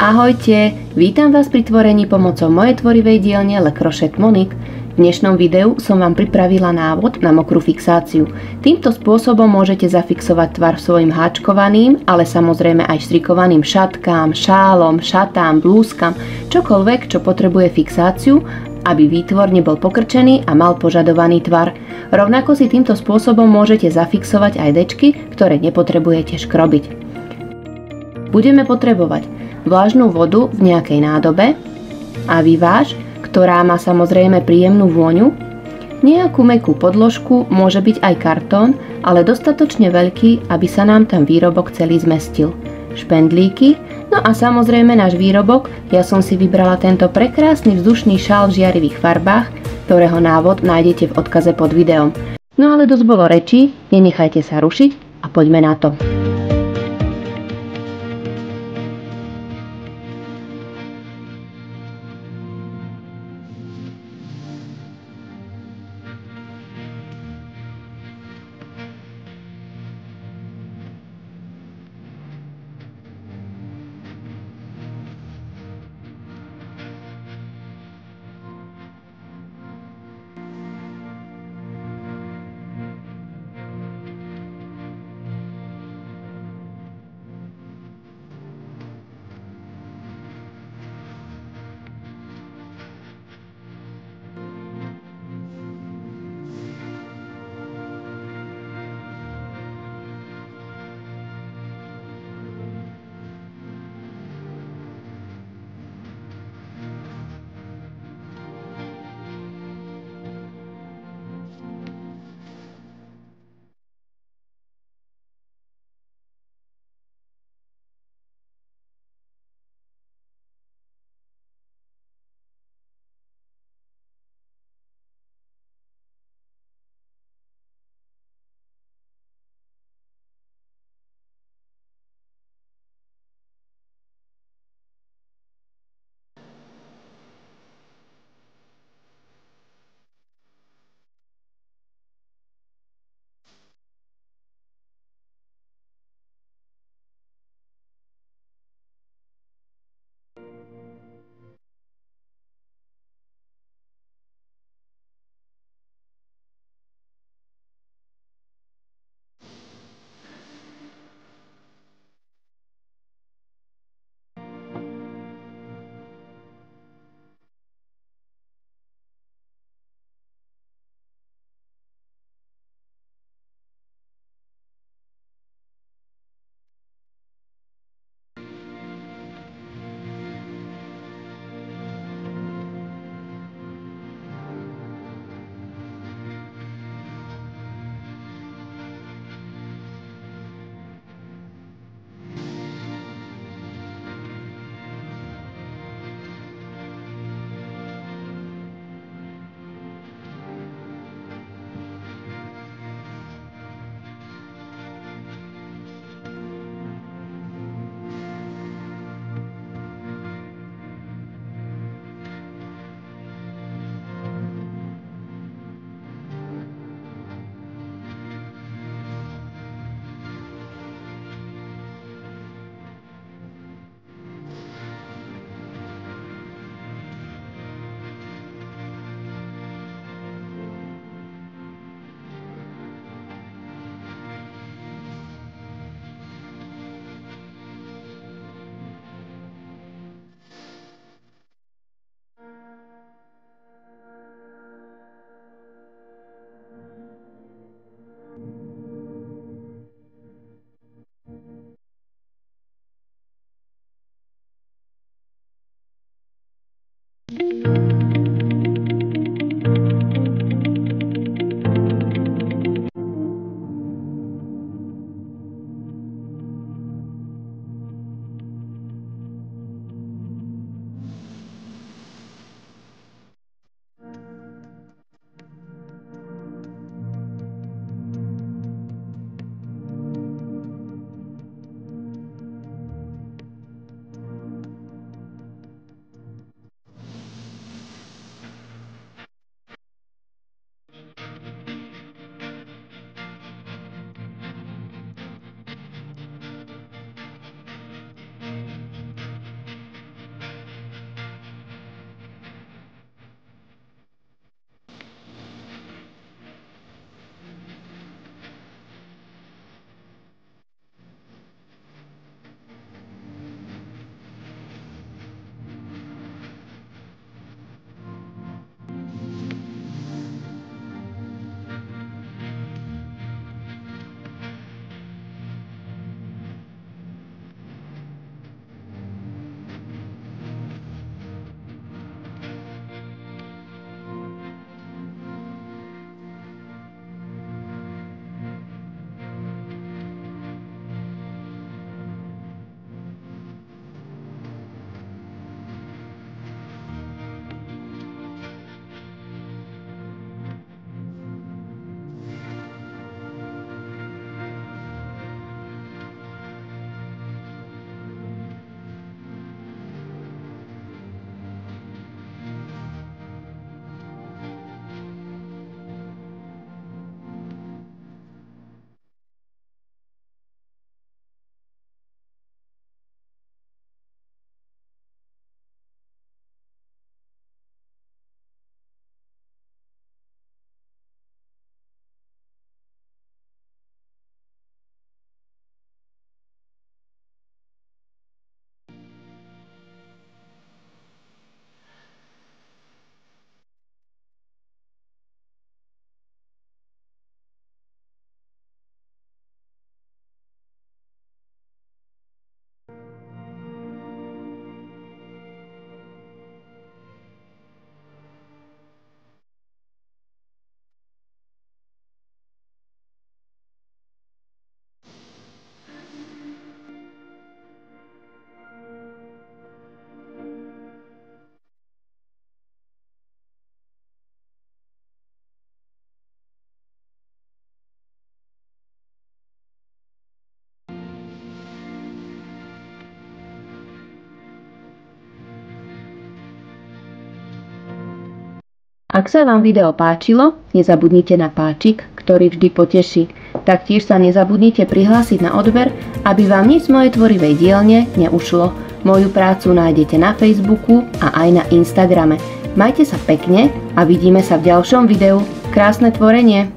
Ahojte, vítam vás pri tvorení pomocou mojej tvorivej dielne Le Crochet Monique. V dnešnom videu som vám pripravila návod na mokrú fixáciu. Týmto spôsobom môžete zafixovať tvar svojim háčkovaným, ale samozrejme aj štrikovaným šatkám, šálom, šatám, blúzkam, čokoľvek, čo potrebuje fixáciu, aby výtvor nebol pokrčený a mal požadovaný tvar. Rovnako si týmto spôsobom môžete zafixovať aj dečky, ktoré nepotrebujete škrobiť. Budeme potrebovať vlažnú vodu v nejakej nádobe a vyváž, ktorá má samozrejme príjemnú vôňu, nejakú mäkkú podložku, môže byť aj kartón, ale dostatočne veľký, aby sa nám tam výrobok celý zmestil. Špendlíky, no a samozrejme náš výrobok, ja som si vybrala tento prekrásny vzdušný šál v žiarivých farbách, ktorého návod nájdete v odkaze pod videom. No ale dosť bolo rečí, nenechajte sa rušiť a poďme na to. Ak sa vám video páčilo, nezabudnite na páčik, ktorý vždy poteší. Taktiež sa nezabudnite prihlásiť na odber, aby vám nič z mojej tvorivej dielne neušlo. Moju prácu nájdete na Facebooku a aj na Instagrame. Majte sa pekne a vidíme sa v ďalšom videu. Krásne tvorenie!